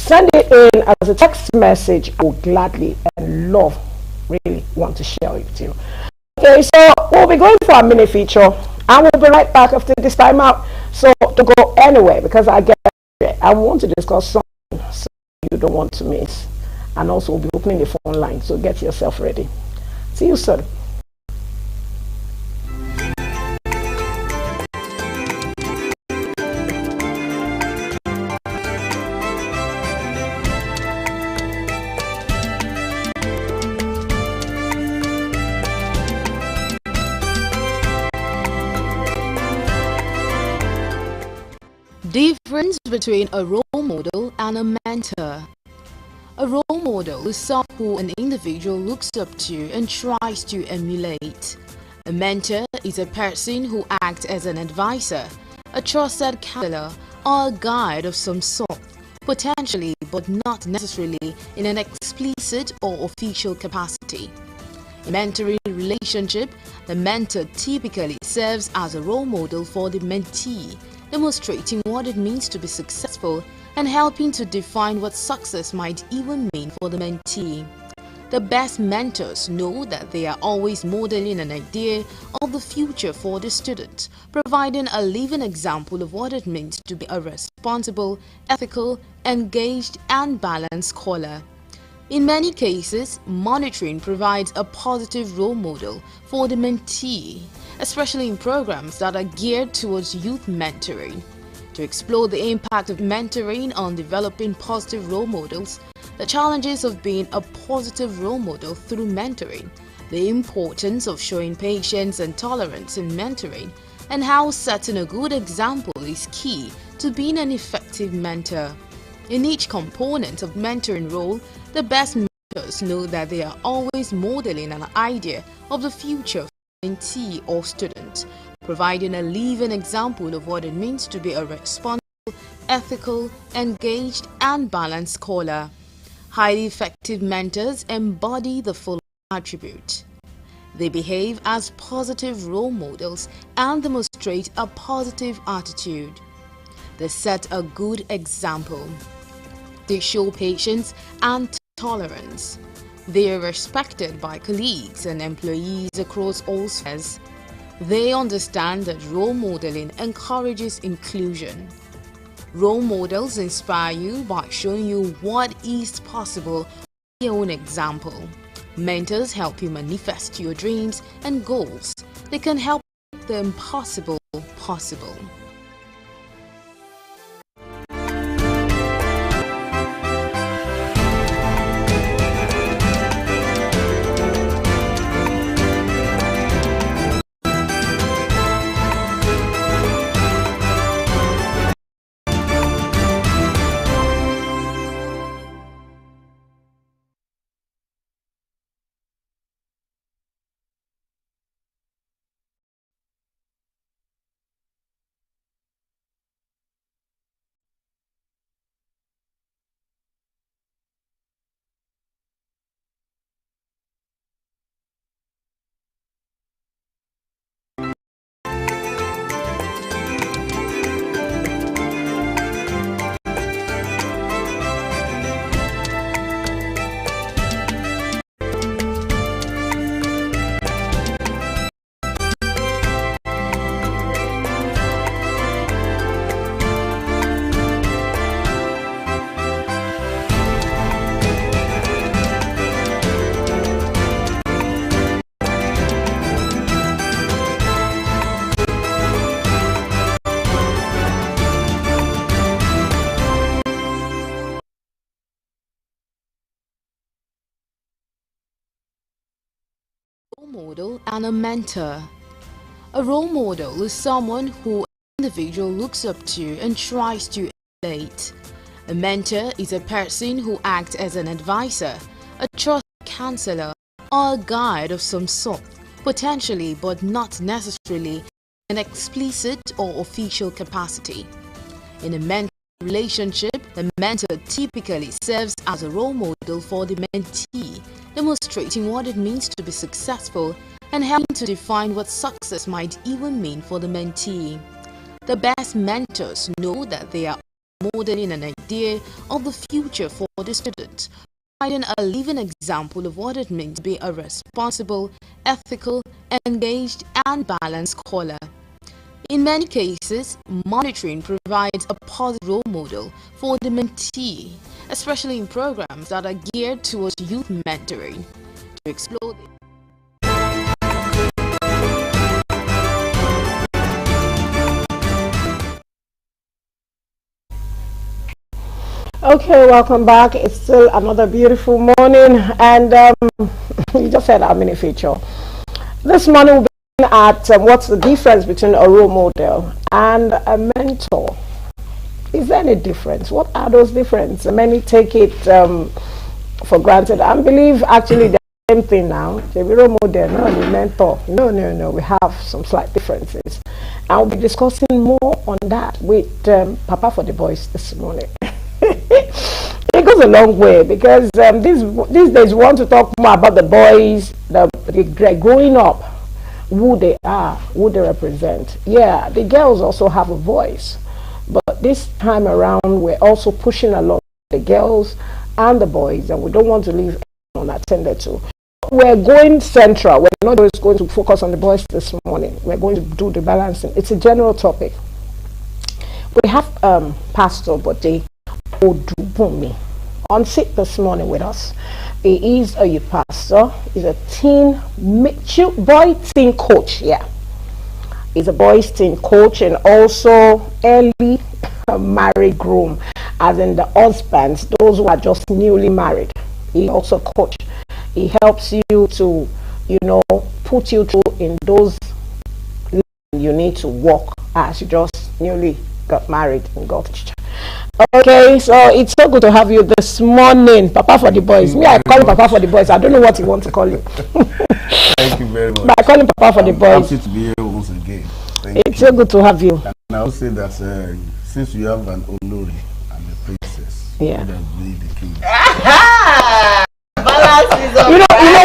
send it in as a text message. I will gladly and love, really want to share it with you. Okay, so we'll be going for a mini feature and we'll be right back after this time out. So don't go anywhere because I want to discuss something so you don't want to miss. And also we'll be opening the phone line, so get yourself ready. See you soon. Difference between a role model and a mentor. A role model is someone who an individual looks up to and tries to emulate. A mentor is a person who acts as an advisor, a trusted counselor, or a guide of some sort, potentially but not necessarily in an explicit or official capacity. In a mentoring relationship, the mentor typically serves as a role model for the mentee, demonstrating what it means to be successful and helping to define what success might even mean for the mentee. The best mentors know that they are always modeling an idea of the future for the student, providing a living example of what it means to be a responsible, ethical, engaged, and balanced scholar. In many cases, monitoring provides a positive role model for the mentee, especially in programs that are geared towards youth mentoring. To explore the impact of mentoring on developing positive role models, the challenges of being a positive role model through mentoring, the importance of showing patience and tolerance in mentoring, and how setting a good example is key to being an effective mentor. In each component of mentoring role, the best mentors know that they are always modeling an idea of the future for mentee or student, providing a living example of what it means to be a responsible, ethical, engaged, and balanced scholar. Highly effective mentors embody the following attributes. They behave as positive role models and demonstrate a positive attitude. They set a good example. They show patience and tolerance. They are respected by colleagues and employees across all spheres. They understand that role modeling encourages inclusion. Role models inspire you by showing you what is possible with their own example. Mentors help you manifest your dreams and goals. They can help make the impossible possible. Model and a mentor. A role model is someone who an individual looks up to and tries to emulate. A mentor is a person who acts as an advisor, a trusted counselor, or a guide of some sort, potentially but not necessarily in an explicit or official capacity. In a mentor relationship, the mentor typically serves as a role model for the mentee, demonstrating what it means to be successful and helping to define what success might even mean for the mentee. The best mentors know that they are modeling an idea of the future for the students, providing a living example of what it means to be a responsible, ethical, engaged, and balanced scholar. In many cases, monitoring provides a positive role model for the mentee, especially in programs that are geared towards youth mentoring. To explore this, Okay, welcome back. It's still another beautiful morning, and you just had our mini feature. This morning we'll be looking at what's the difference between a role model and a mentor. Is there any difference? What are those differences? Many take it for granted and believe actually the same thing now. The role model, no, the mentor. No. We have some slight differences. I'll be discussing more on that with Papa for the boys this morning. It goes a long way because these days we want to talk more about the boys, the growing up, who they are, who they represent. Yeah, the girls also have a voice, but this time around we're also pushing along the girls and the boys, and we don't want to leave anyone unattended to. We're going central. We're not just going to focus on the boys this morning. We're going to do the balancing. It's a general topic. We have Pastor Bode Odubunmi on seat this morning with us. He is a youth pastor. He's a boy teen coach. Yeah, he's a boys teen coach and also early married groom, as in the husbands, those who are just newly married. He also coach. He helps you to, put you through in those you need to walk as you just newly got married and got church. Okay, so it's so good to have you this morning, Papa for the boys. Me, I call him Papa for the boys. I don't know what you want to call him. Thank you very much. But I call him Papa for the boys. Happy to be here once again. It's so good to have you. And I will say that since you have an Olori and a princess, yeah, you have been the king.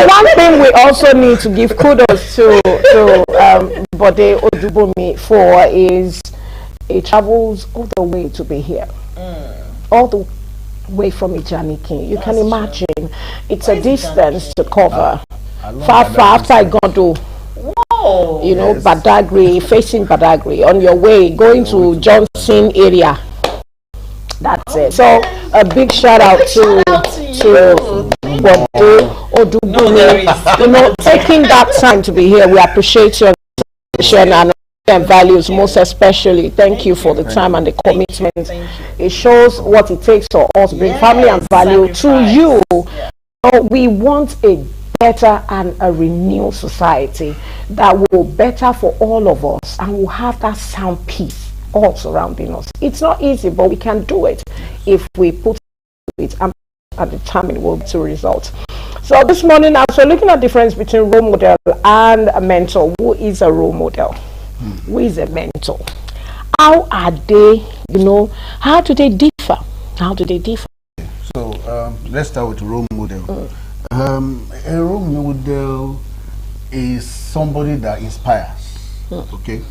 One thing we also need to give kudos to Bode Odubunmi for is he travels all the way to be here, all the way from Ijanikin. You can imagine it's a distance to cover. Far after Igodo, yes. Badagry, facing Badagry, on your way going to Johnson area. That's it. So a big shout out to Bode Odubunmi. Taking that time to be here. We appreciate your and values most especially. Thank you for the time and the commitment. It shows what it takes for us to bring family and value to you. So we want a better and a renewed society that will better for all of us and will have that sound peace all surrounding us. It's not easy, but we can do it if we put it and determine what to result. So this morning, as we're looking at the difference between role model and a mentor, who is a role model? Who is a mentor? How are they, how do they differ? How do they differ? So let's start with role model. A role model is somebody that inspires, okay?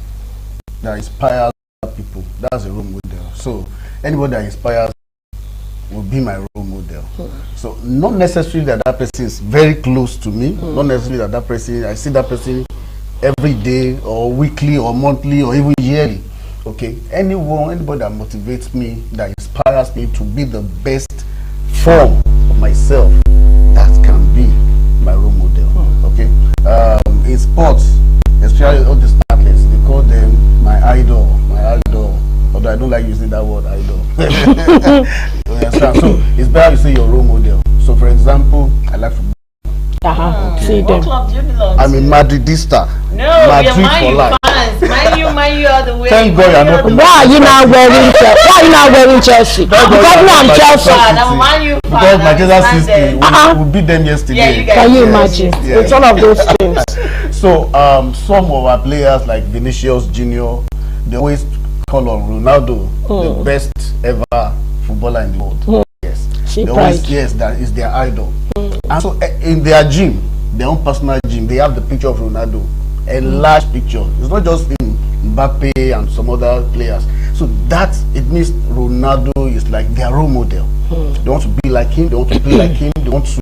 That inspires people. That's a role model. So anybody that inspires will be my role model. So not necessarily that person is very close to me, not necessarily that person, I see that person every day or weekly or monthly or even yearly. Okay, anybody that motivates me, that inspires me to be the best form of myself, that can be my role model. Okay, in sports, especially all the athletes, they call them my idol. Although I don't like using that word idol. You understand? So it's better you say your role model. So for example, I like football. See what club do you belong I'm a Madridista. No, Madrid you're Man for U life. fans. Man U all the way. Thank God you're not. Why are you now wearing Chelsea? Because now I'm Chelsea. I'm a Man U fan. Because Manchester City, we beat them yesterday. Yeah, you guys. Can you imagine? Yeah. It's one of those things. So some of our players like Vinicius Junior, they always call on Ronaldo the best ever footballer in the world. Yes, they always, yes, that is their idol. And so in their gym, their own personal gym, they have the picture of Ronaldo, a large picture. It's not just in Mbappe and some other players. So that it means Ronaldo is like their role model. They want to be like him, they want to play like him, they want to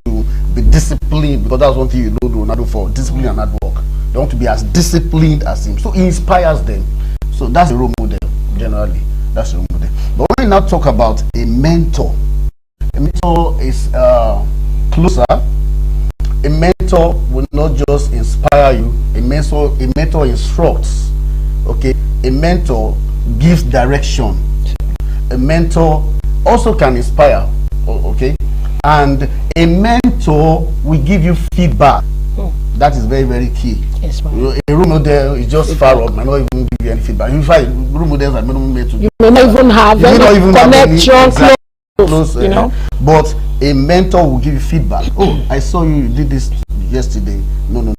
be disciplined, because that's one thing you know Ronaldo for, discipline and hard work. They want to be as disciplined as him. So he inspires them. So that's a role model, generally. That's a role model. But when we now talk about a mentor is closer. A mentor will not just inspire you. A mentor instructs. Okay. A mentor gives direction. A mentor also can inspire. Okay. And a mentor will give you feedback. That is very, very key. Yes, a role model is just far up, might not even give you any feedback. In fact, role models are not made to. You may not even have any connection, close, you know. But a mentor will give you feedback. Oh, I saw you did this yesterday. No,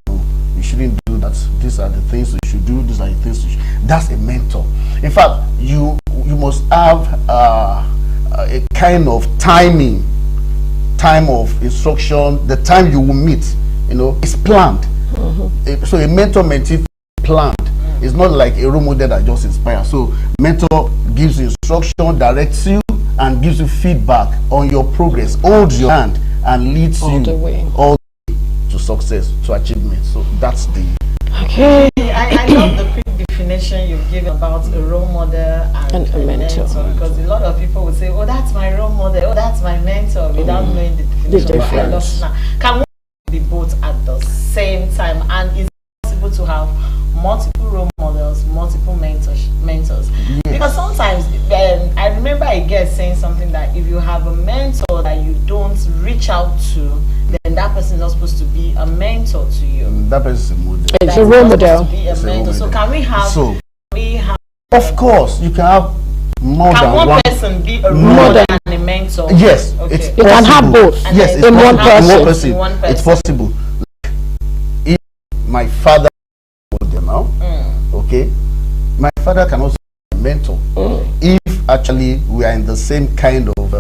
you shouldn't do that. These are the things you should do. These are the things you should. That's a mentor. In fact, you must have a kind of time of instruction. The time you will meet, is planned. So a mentor-mentee planned. It's not like a role model that just inspires. So mentor gives you instruction, directs you, and gives you feedback on your progress, holds your hand, and leads you all the way to success, to achievement. So that's the. Okay. I love the quick definition you've given about a role model and a mentor, because a lot of people will say, "Oh, that's my role model. Oh, that's my mentor," without knowing the definition. But I love now. Can one be both at the same time, and is it possible to have multiple role models, multiple mentors? Yes. Because sometimes I remember a guest saying something that if you have a mentor that you don't reach out to, then that person is not supposed to be a mentor to you. That person is a model. It's a role model. Be a mentor. So can we have? Of course, you can have more than one person be a role model and a mentor? Yes, okay. it's possible. You can have both. Yes, in one person. In one person. It's possible. Like, if my father was there now, okay, my father can also be a mentor. If actually we are in the same kind of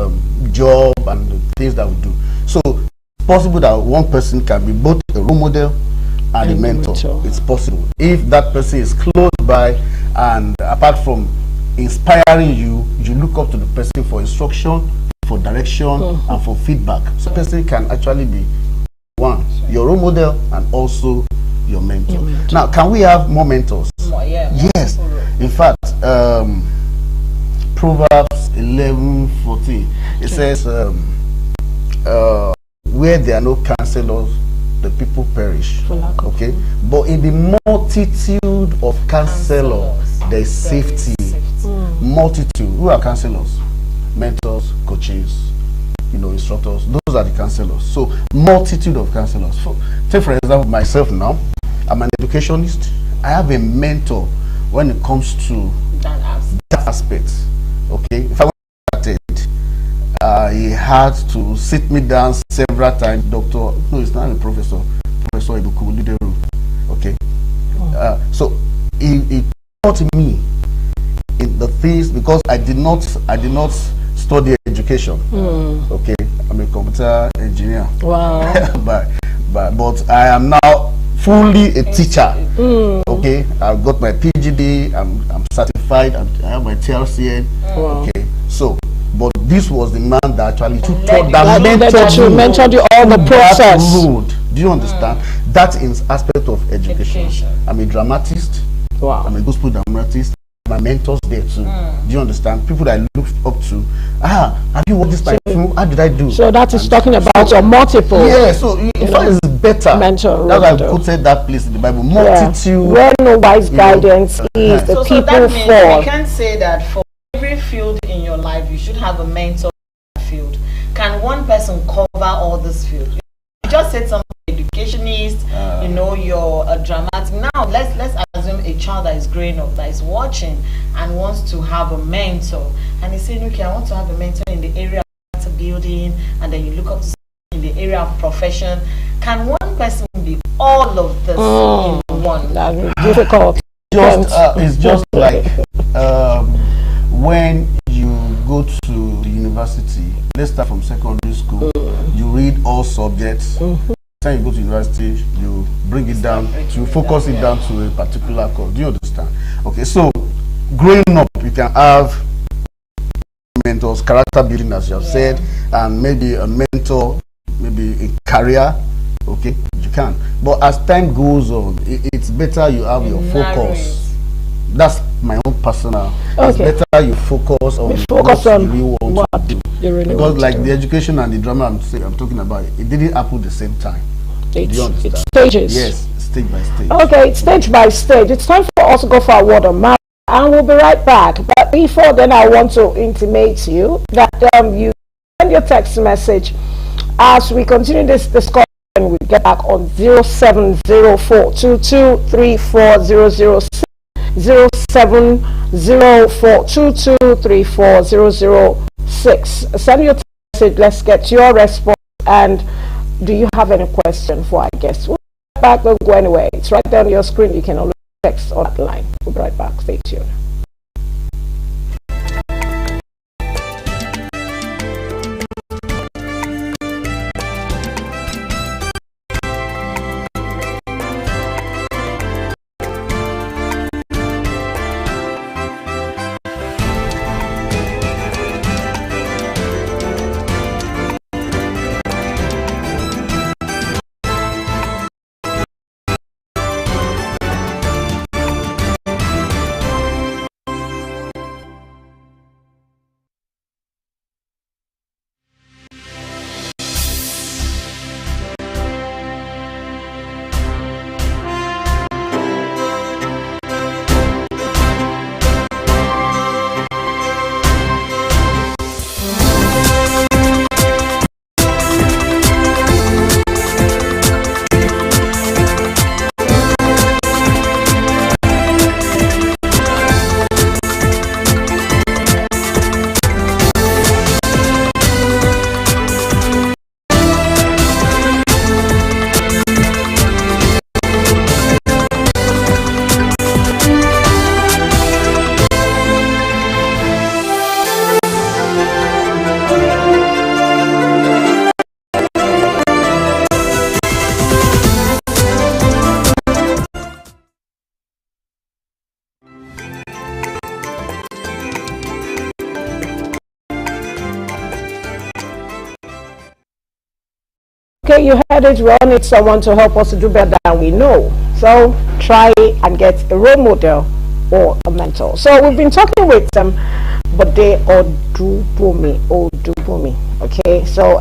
job and the things that we do. So it's possible that one person can be both a role model and a mentor. It's possible. If that person is close by, and apart from inspiring you, you look up to the person for instruction, for direction, and for feedback. So the person can actually be one, your role model, and also your mentor. Now, can we have more mentors? Yes. In fact, Proverbs 11:14, it says, where there are no counselors, the people perish. Okay, but in the multitude of counselors, there is safety. Multitude. Who are counselors? Mentors, coaches, instructors. Those are the counselors. So multitude of counselors. Take for example myself now. I'm an educationist. I have a mentor when it comes to that aspect. Okay, if I started, he had to sit me down several times. Doctor, no, it's not a professor. Professor Ibuku Lideru. Okay, so he taught me in the things, because I did not study education. Okay, I'm a computer engineer. Wow. but I am now fully a teacher. Okay, I've got my PhD. I'm certified. I have my TLCN. Okay, so but this was the man that actually mentored you all the process. Do you understand? That is aspect of education. I'm a dramatist. Wow. I'm a gospel dramatist. My mentors there too. Do you understand? People that I look up to. Have you watched this by film? How did I do? So that is talking about your multiple. Yeah, so in fact it's better. Mentor. That's why I quoted that place in the Bible. Multitude. Where no wise guidance is, the people that means fall. We can say that for every field in your life, you should have a mentor in that field. Can one person cover all this field? You just said something. Educationist, you're a dramatic. Now let's assume a child that is growing up, that is watching and wants to have a mentor, and he's saying, okay, I want to have a mentor in the area of building, and then you look up to in the area of profession. Can one person be all of this in one? That would be difficult. It's just like when you go to the university. Let's start from secondary school. You read all subjects. When you go to university, you bring it down, to focus it down to a particular course. Do you understand? Okay, so growing up, we can have mentors, character building, as you have said, and maybe a mentor, maybe a career. Okay, you can. But as time goes on, it's better you have your focus. That's my own personal. It's better you focus on what you really want to do. Because like the education and the drama I'm talking about, it didn't happen the same time. It's stages. Yes, stage by stage. Okay, it's stage by stage. It's time for us to go for a word of mouth, and we'll be right back. But before then, I want to intimate to you that you send your text message as we continue this discussion. We get back on 070422340006, 070422340006. Send your text message. Let's get your response. And do you have any question for our guests? We'll be right back. Don't go anywhere. It's right there on your screen. You can always text on that line. We'll be right back. Stay tuned. Okay, you heard it. We all need someone to help us to do better than we know. So try and get a role model or a mentor. So we've been talking with Bode Odubumi. Okay, so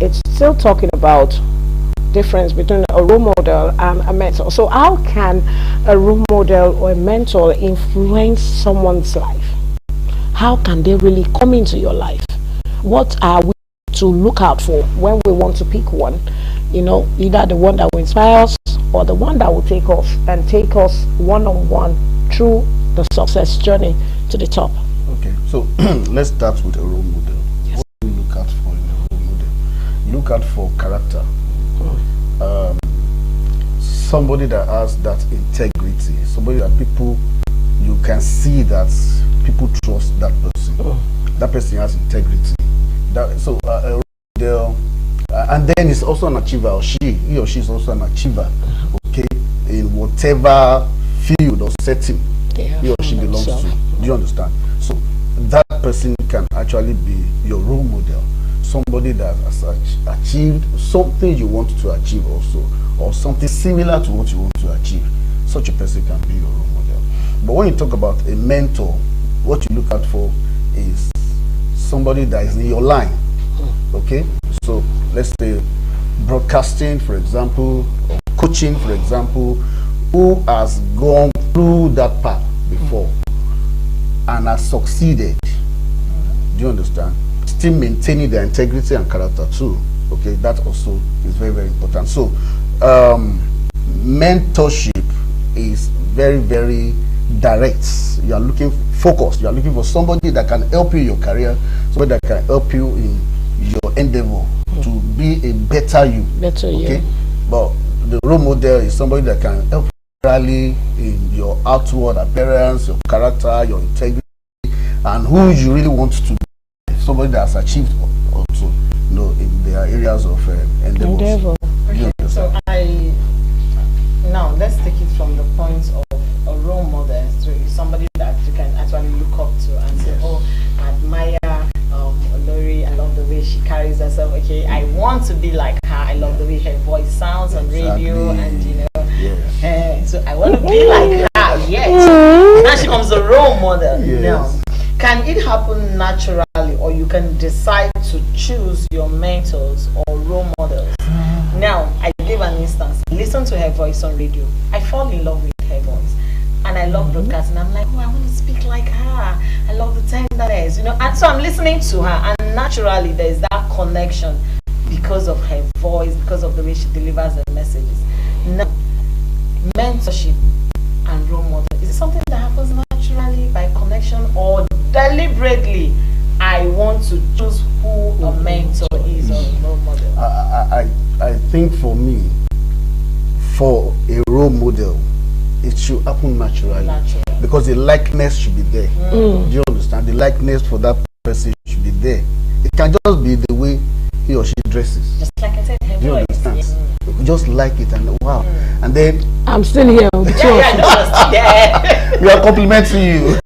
it's still talking about difference between a role model and a mentor. So how can a role model or a mentor influence someone's life? How can they really come into your life? What are we to look out for when we want to pick one? You know, either the one that will inspire us or the one that will take us one-on-one through the success journey to the top. Okay, so let's start with a role model. Yes. What do you look out for in a role model? You look out for character. Somebody that has that integrity, somebody that people, you can see that people trust that person. That person has integrity. So a role model, and then it's also an achiever, or he or she is also an achiever, okay, in whatever field or setting he or she belongs to. Do you understand? So that person can actually be your role model, somebody that has achieved something you want to achieve also, or something similar to what you want to achieve. Such a person can be your role model. But when you talk about a mentor, what you look out for is somebody that is in your line. Okay, so let's say broadcasting, for example, or coaching, for example, who has gone through that path before and has succeeded. Do you understand? Still maintaining their integrity and character too. Okay, that also is very, very important. So mentorship is very, very direct. You are looking focused. You are looking for somebody that can help you in your career, somebody that can help you in your endeavor to be a better you. Okay, but the role model is somebody that can help you rally in your outward appearance, your character, your integrity, and who you really want to be. Somebody that has achieved also, you know, in their areas of endeavor. Okay, so now let's take it from the point of a role model to somebody that you can the way she carries herself. Okay, I want to be like her. I love the way her voice sounds on radio, and so I want to be like her. Yes. Now she becomes a role model. Yes. Now, can it happen naturally, or you can decide to choose your mentors or role models? Now, I give an instance. Listen to her voice on radio. I fall in love with her voice. And I love broadcasting. I'm like, oh, I want to speak like her. I love the tenderness, And so I'm listening to her, and naturally there's that connection because of her voice, because of the way she delivers the messages. Now, mentorship and role model, is it something that happens naturally by connection, or deliberately I want to choose who a mentor is or a role model? I think for me, for a role model, it should happen naturally. Because the likeness should be there. Do you understand? The likeness for that person should be there. It can just be the way he or she dresses. Just like I said, her do you voice. understand? Just like it, and wow. And then I'm still here. Yeah. we are complimenting you.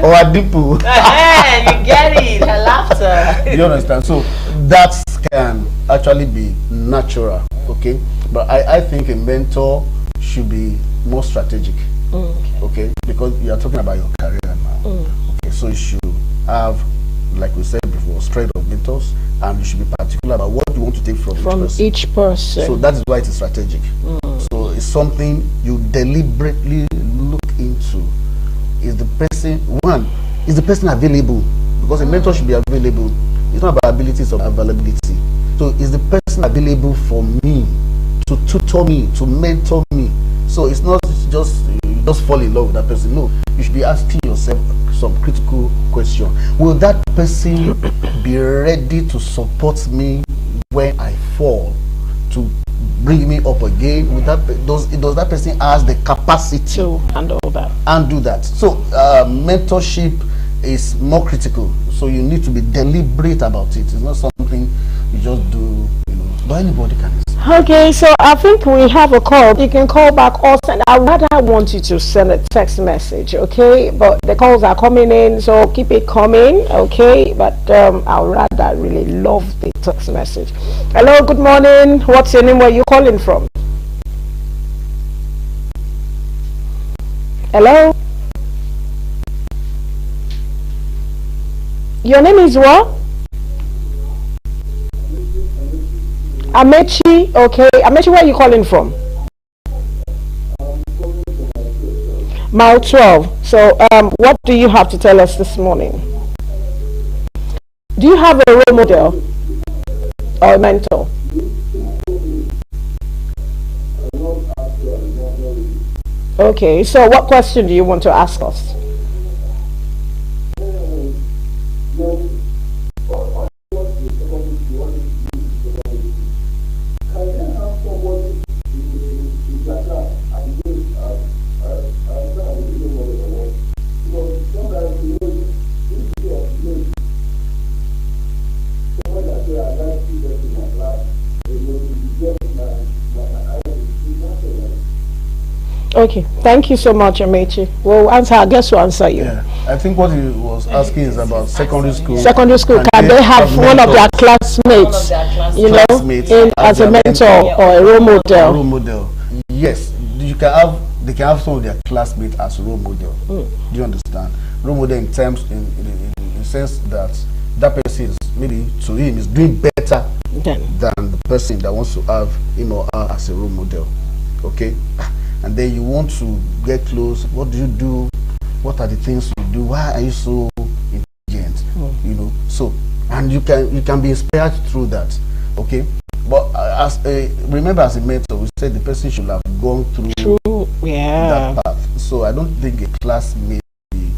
Or a dimple. You get it. Her laughter. Do you understand? So that can actually be natural. Okay. But I think a mentor should be more strategic. Okay, because you are talking about your career now. Okay, so you should have, like we said before, straight of mentors, and you should be particular about what you want to take from each person. So that is why it is strategic. So it's something you deliberately look into. Is the person available? Because a mentor should be available. It's not about abilities or availability. So is the person available for me, to tutor me, to mentor me? So it's not just you just fall in love with that person. No, you should be asking yourself some critical question. Will that person be ready to support me when I fall, to bring me up again? Will does that person has the capacity to handle that and do that? So mentorship is more critical. So you need to be deliberate about it. It's not something you just do, but anybody can. Okay, so I think we have a call. You can call back or send. I rather want you to send a text message, okay? But the calls are coming in, so keep it coming, okay? But I would rather really love the text message. Hello, good morning. What's your name? Where are you calling from? Hello? Your name is what? Amechi, okay. Amechi, where are you calling from? Mile 12. So, what do you have to tell us this morning? Do you have a role model or a mentor? Okay, so what question do you want to ask us? Okay, thank you so much, Amechi. We'll answer. I guess we'll answer you. Yeah, I think what he was asking is about secondary school. Secondary school, can they have one of their classmates, as a mentor or a role model? A role model. Yes, they can have some of their classmates as role model. Do you understand? Role model in terms in the sense that person is, maybe to him, is doing better than the person that wants to have him or her as a role model. Okay. And then you want to get close. What do you do? What are the things you do? Why are you so intelligent? So, and you can be inspired through that. Okay, but remember, as a mentor, we said the person should have gone through that path. So I don't think a class may be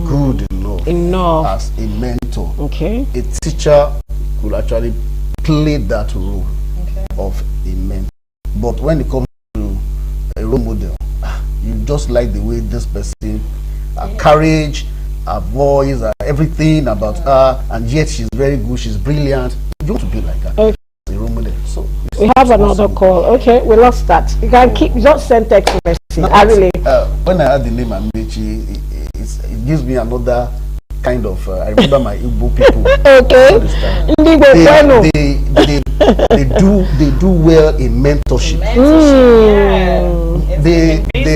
good enough as a mentor. Okay, a teacher could actually play that role of a mentor. But when it comes to a role model, you just like the way this person, her courage, her voice, everything about her, and yet she's very good, she's brilliant. You want to be like her. Okay. A role model. So we have another call. Okay, we lost that. You can keep just send text message. When I had the name Amechi, it gives me another kind of, I remember my Igbo people. Okay. They do well in mentorship.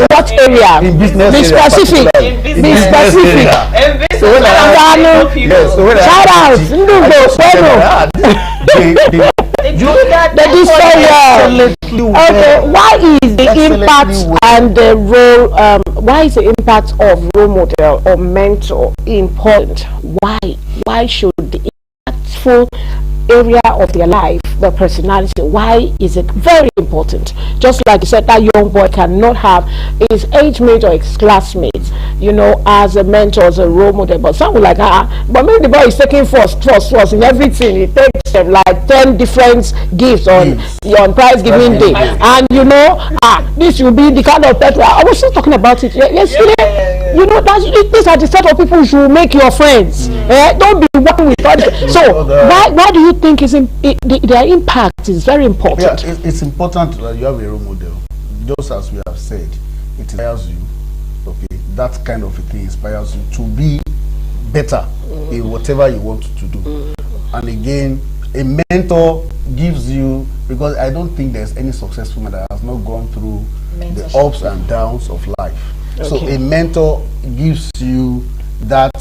What area? In business. Be specific. Be specific. So when shout out. They do so well. Okay, why is the impact and the role? Why is the impact of role model or mentor important? Why should the impactful area of their life, their personality, why is it very important? Just like you said, that young boy cannot have his age mate or his classmates, you know, as a mentor, as a role model. But some will like, but maybe the boy is taking first in everything. He takes like 10 different gifts on prize giving day, and you know, this will be the kind of petrol. I was just talking about it yesterday. You know, these are the set of people who make your friends. Don't be working with others. So why do you think their impact is very important? Yeah, it's important that you have a role model. Just as we have said, it inspires you. Okay, that kind of a thing inspires you to be better in whatever you want to do. And again, a mentor gives you, because I don't think there's any successful man that has not gone through the ups and downs of life. Okay. So a mentor gives you that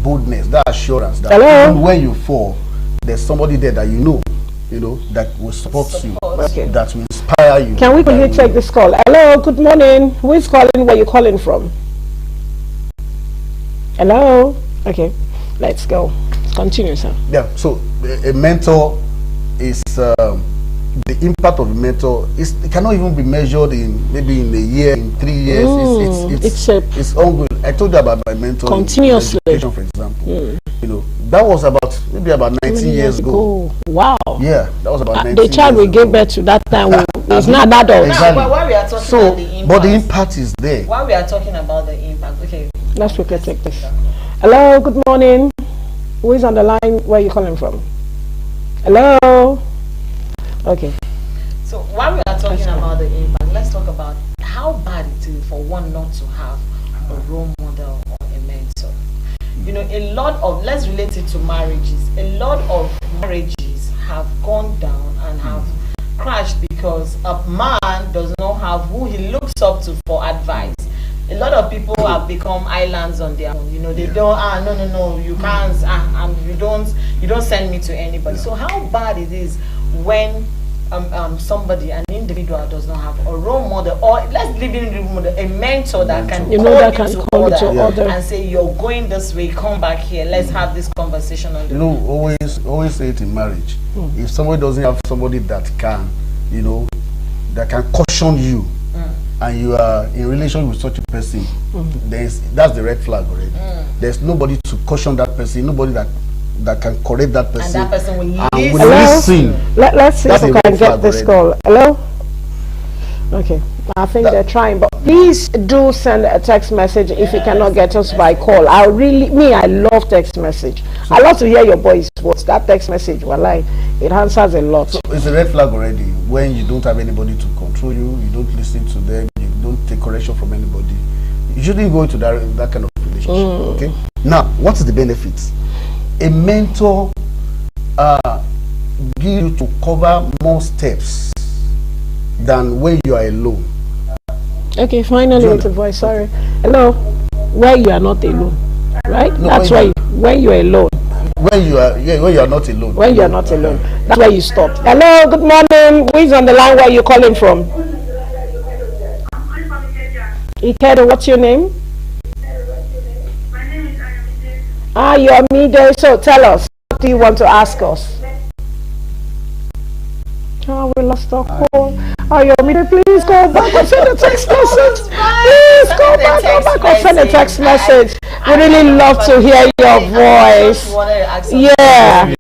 boldness, that assurance that even when you fall, there's somebody there that you know, that will support you, that will inspire you. Can we quickly take this call? Hello, good morning. Who is calling? Where are you calling from? Hello? Okay, let's go. Continue, sir. Yeah, so a mentor is, the impact of a mentor it cannot even be measured in maybe in a year, in 3 years. It's ongoing. I told you about my mentor continuously, in education, for example. You know, that was maybe about 19 years ago. Wow. Yeah, that was about 19 the child we gave birth to that time is not an adult. Exactly. Why we are talking about the impact, but the impact is there. Why we are talking about the impact? Okay, let's quickly take this. Hello, good morning. Who is on the line? Where are you calling from? Hello. Okay. So while we are talking about the impact, let's talk about how bad it is for one not to have a role model or a mentor. You know, a lot of, let's relate it to marriages. A lot of marriages have gone down and have crashed because a man does not have who he looks up to for advice. A lot of people have become islands on their own. You know, they don't, no, you can't, you don't send me to anybody. So how bad it is when somebody, an individual, does not have a role model, or let's leave in role model, a mentor that can call you to order and say, you're going this way, come back here, let's have this conversation on the always say it in marriage. If somebody doesn't have somebody that can, that can caution you, and you are in relation with such a person, that's the red flag already. There's nobody to caution that person, nobody that can correct that person, and that person will listen. Let's see if we can get this call. Hello? Okay, I think they're trying, but please do send a text message if you cannot get us by call. I love text message. I love to hear your voice. What's that text message? It answers a lot. So it's a red flag already when you don't have anybody to control you, you don't listen to them, you don't take correction from anybody. You shouldn't go into that kind of relationship. Okay. Now, what is the benefits? A mentor gives you to cover more steps than when you are alone. Okay, finally with the voice. Sorry. Hello. Where you are not alone, right? No, that's why when you are alone. When you are not alone. When you are not alone. That's where you stop. Hello. Good morning. Who is on the line? Where are you calling from? Ikedo. What's your name? You're Mide. So tell us, what do you want to ask us? Oh, we lost our call. You're Mide, please go back and send a text message. Please go back and send a text message. We really love to hear your voice. Yeah.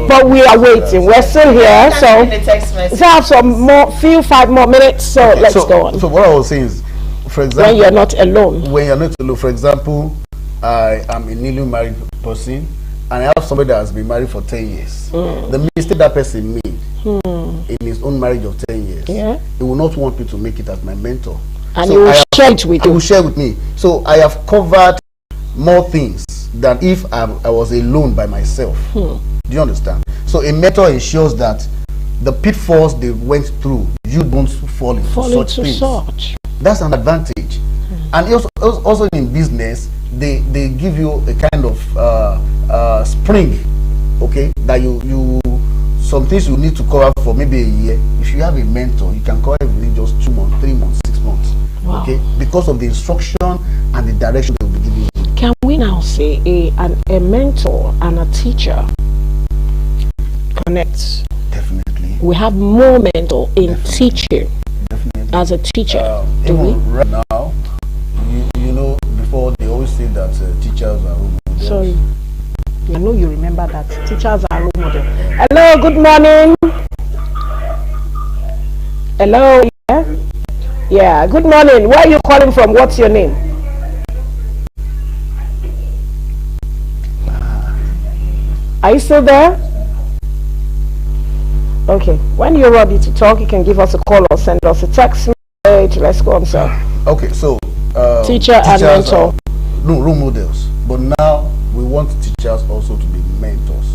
But we are waiting. We're still here. So let's have some more, 5 more minutes. So let's go on. So what I was saying is, for example, when you're not alone. When you're not alone, for example, I am a newly married person and I have somebody that has been married for 10 years. The mistake that person made in his own marriage of 10 years, he will not want me to make it as my mentor. And so he will share it with you. He will share with me. So I have covered more things than if I was alone by myself. Do you understand? So a mentor ensures that the pitfalls they went through, you don't fall into such things. That's an advantage. And also in business, they give you a kind of spring, okay, that you some things you need to cover for maybe a year. If you have a mentor, you can cover it within just 2 months, 3 months, 6 months. Wow. Okay, because of the instruction and the direction they will be giving you. Can we now say a mentor and a teacher connect? Definitely. We have more mentor in teaching. Definitely. As a teacher, do even we? Right now, you know, before they always say that teachers are role models. Sorry. I know you remember that teachers are role model. Hello, good morning. Hello, yeah? Yeah, good morning. Where are you calling from? What's your name? Are you still there? Okay. When you're ready to talk, you can give us a call or send us a text message. Let's go on, sir. Okay, so teacher and mentor. Role models. But now we want teachers also to be mentors.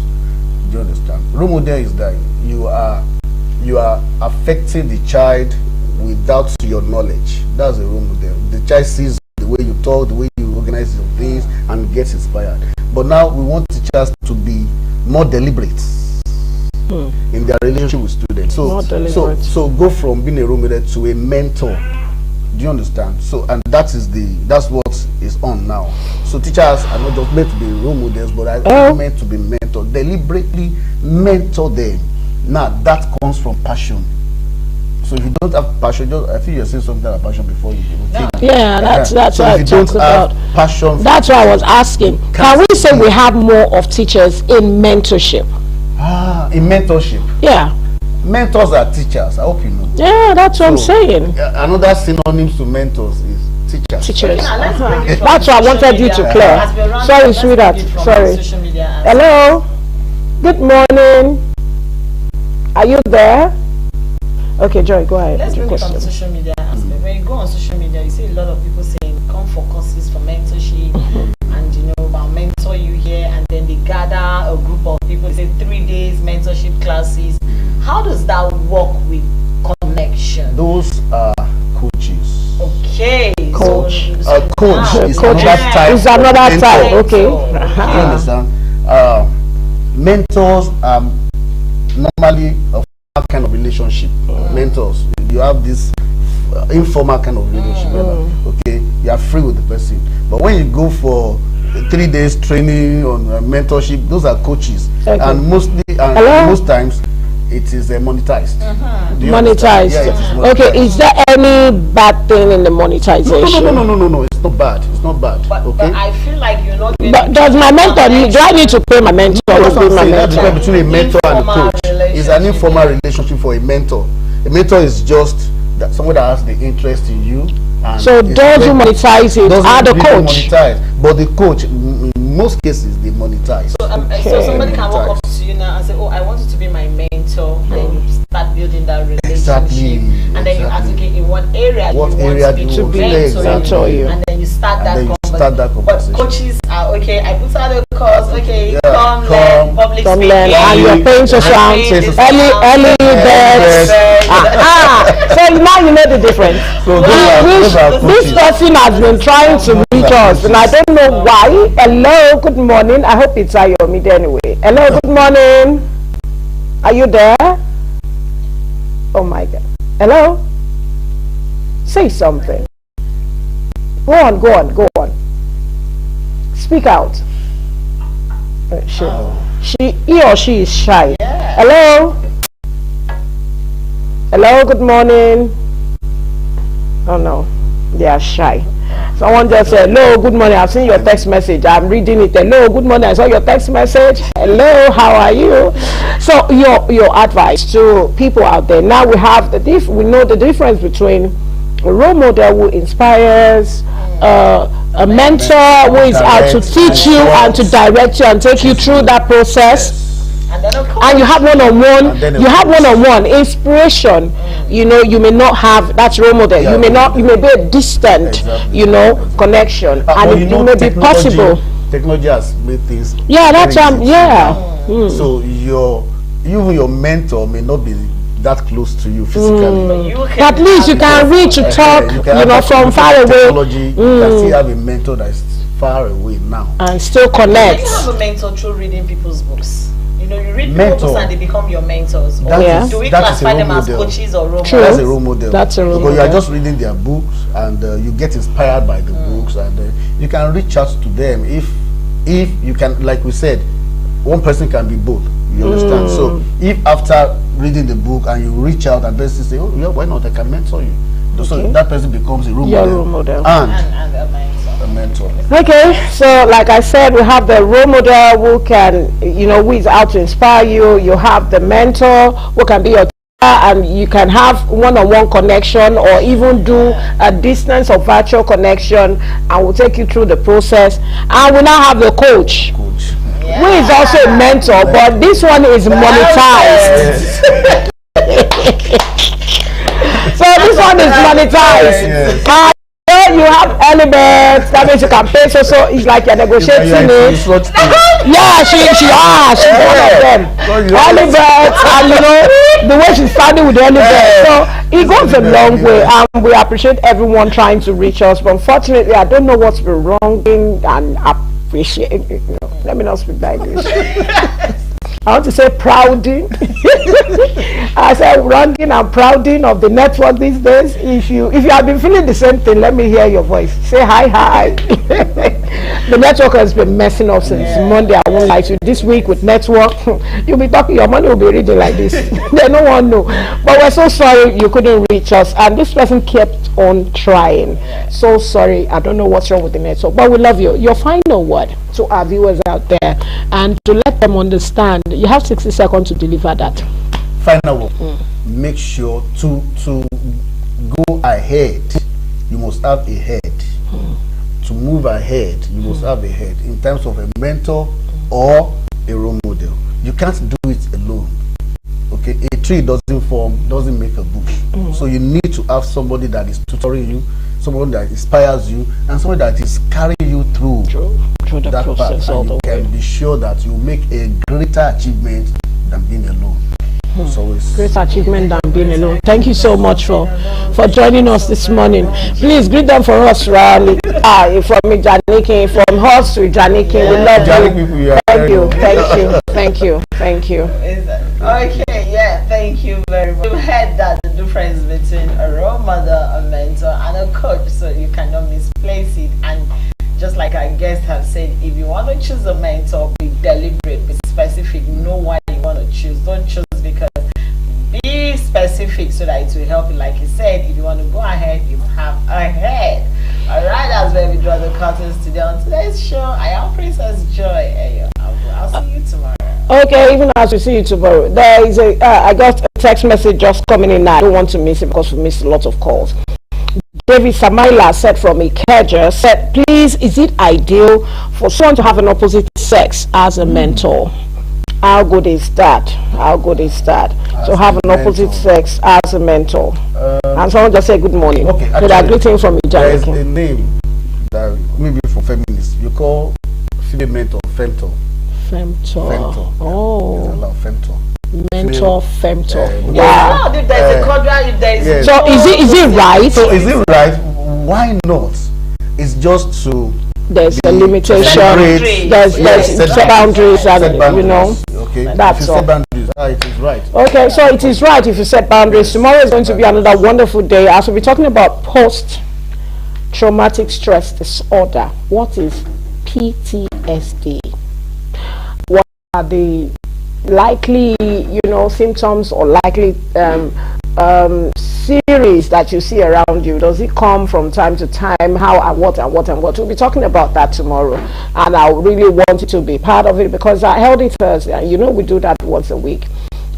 Do you understand? Role model is that you are affecting the child without your knowledge. That's a role model. The child sees the way you talk, the way you organize your things, and gets inspired. But now we want teachers to be more deliberate in their relationship with students. So go from being a role model to a mentor. Do you understand? So, and that's what is on now. So teachers are not just meant to be role models, but are meant to be mentored. Deliberately mentor them. Now that comes from passion. So if you don't have passion, I think you're saying something about passion before you think. Yeah, that's so what I talked about. Passion. That's why I was asking. Can we say we have more of teachers in mentorship? In mentorship. Yeah. Mentors are teachers. I hope you know. Yeah, that's what I'm saying. Another synonym to mentors is teachers. Teachers. That's what I wanted you to clear. Sorry, sweetheart. Sorry. Hello. Good morning. Are you there? Okay, Joy, go ahead. Let's bring it from social media aspect. When you go on social media, you see a lot of people saying, come for courses for mentorship, and I'll mentor you here, and then they gather a group of people, they say 3 days mentorship classes. How does that work with connection? Those are coaches. Okay. Coach. Coach is another type. It's another type. Okay. You understand? Mentors are normally of that kind of relationship. Mentors, you have this informal kind of relationship. Okay, you are free with the person. But when you go for 3 days training on mentorship, those are coaches, and most times it is monetized. Monetized. Yeah, okay, is there any bad thing in the monetization? No, it's not bad. It's not bad. But I feel like you're not. But does my mentor do I need to pay my mentor to be my mentor? The difference between a mentor and a coach is an informal relationship for a mentor. A mentor is just someone that has the interest in you. And so those who monetize it are the coach. But the coach, in most cases, they monetize. So somebody can walk up to you now and say, "Oh, I want you to be my mentor." Then you start building that relationship, and then you ask, "Okay, in what area do you want me to mentor you?" And then you start that conversation. But coaches are okay. I put out a course. Okay, come learn public speaking. And you're paying to sound early birds. So now you know the difference. So this person has been trying to reach us, and I don't know why. Hello, good morning. I hope it's Ayomi anyway. Hello, good morning. Are you there? Oh my God. Hello? Say something. Go on. Speak out. He or she is shy. Yeah. Hello, good morning. Oh no, they are shy. Someone just said, hello, good morning, I've seen your text message. I'm reading it. Hello, good morning, I saw your text message. Hello, how are you? So your advice to people out there. Now we have we know the difference between a role model who inspires, a mentor who is out to teach you and to direct you and take you through that process. And you have one-on-one. You have one-on-one inspiration. You may not have that role model. You may be a distant, connection, and it may be possible. technology has made things. Yeah, that's So your mentor may not be that close to you physically. At least you can reach to talk, from far away. Technology, you can still have a mentor that is far away now and still connect. You have a mentor through reading people's books. You read people's books and they become your mentors. Or do we classify them as coaches or role models? That's a role model. That's a role model. Because you are just reading their books and you get inspired by the books, and you can reach out to them if you can. Like we said, one person can be both. You understand? So if after reading the book and you reach out and basically say, oh yeah, why not? I can mentor you. So that person becomes a role model. And a mentor. Okay, so like I said, we have the role model who can, who is out to inspire you. You have the mentor who can be your and you can have one-on-one connection or even do a distance or virtual connection, and we'll take you through the process. And we now have the coach. Who is also a mentor, but this one is monetized. So this one is monetized. You have early birds, that means you can pay, so it's like you're negotiating it. Yeah, she's one of them. Early birds, and the way she's standing with the early birds. So it goes a long way, and we appreciate everyone trying to reach us, but unfortunately I don't know what's been wronging and appreciate it. Let me not speak that English. I want to say prouding. I said wronging and prouding of the network these days. If you have been feeling the same thing, let me hear your voice. Say hi. The network has been messing up since Monday. I won't lie to you. This week with network, you'll be talking, your money will be reading like this. They no one know. But we're so sorry you couldn't reach us, and this person kept on trying. So sorry. I don't know what's wrong with the network, but we love you. Your final word to our viewers out there, and to let them understand, you have 60 seconds to deliver that. Final word. Make sure to go ahead. You must have a head. To move ahead, you must have a head in terms of a mentor or a role model. You can't do it alone. Okay, a tree doesn't make a bush. So you need to have somebody that is tutoring you, someone that inspires you, and someone that is carrying you through the that process. And you can be sure that you make a greater achievement than being alone. Great achievement than being alone. Thank you so much for joining us this morning. Please greet them for us, Rally. From Janiki, from us to Janiki. We love you. Thank you. Okay, thank you very much. You've heard that the difference between a role model, a mentor, and a coach, so you cannot misplace it. And just like our guests have said, if you want to choose a mentor, be deliberate, be specific, know why you want to choose. Don't choose because, be specific so that it will help you. Like you said, if you want to go ahead, you have a head. Alright, that's where we draw the curtains today on today's show. I am Princess Joy. I'll see you tomorrow. Okay, even as we see you tomorrow, there is I got a text message just coming in now. I don't want to miss it because we missed a lot of calls. David Samaila said from Ikeja, said, please, is it ideal for someone to have an opposite sex as a mentor? How good is that? To have an opposite sex as a mentor. And someone just said good morning. Okay, so they're greeting from Ijana. There is a name that maybe for feminists you call female mentor femtor. Femtor. Oh. Femtor. Mentor, femtor. Wow. If there's a quadra, if there is so is it right? So is it right? Why not? It's just to there's a limitation. There's set boundaries, Okay. That's all. Set boundaries. It is right. Okay, so it is right if you set boundaries. Tomorrow is going to be another wonderful day as we'll be talking about post-traumatic stress disorder. What is PTSD? What are the likely, symptoms or likely series that you see around you? Does it come from time to time? How and what and what and what? We'll be talking about that tomorrow, and I really want you to be part of it because I held it Thursday. We do that once a week.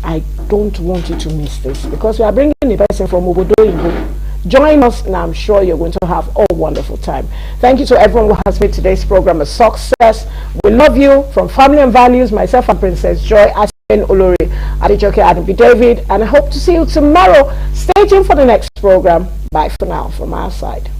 I don't want you to miss this because we are bringing a person from Obodo Igbo. Join us, and I'm sure you're going to have a wonderful time. Thank you to everyone who has made today's program a success. We love you. From Family and Values, myself and Princess Joy, Olori, Adijoke, Adambi David, and I hope to see you tomorrow. Stay tuned for the next program. Bye for now from our side.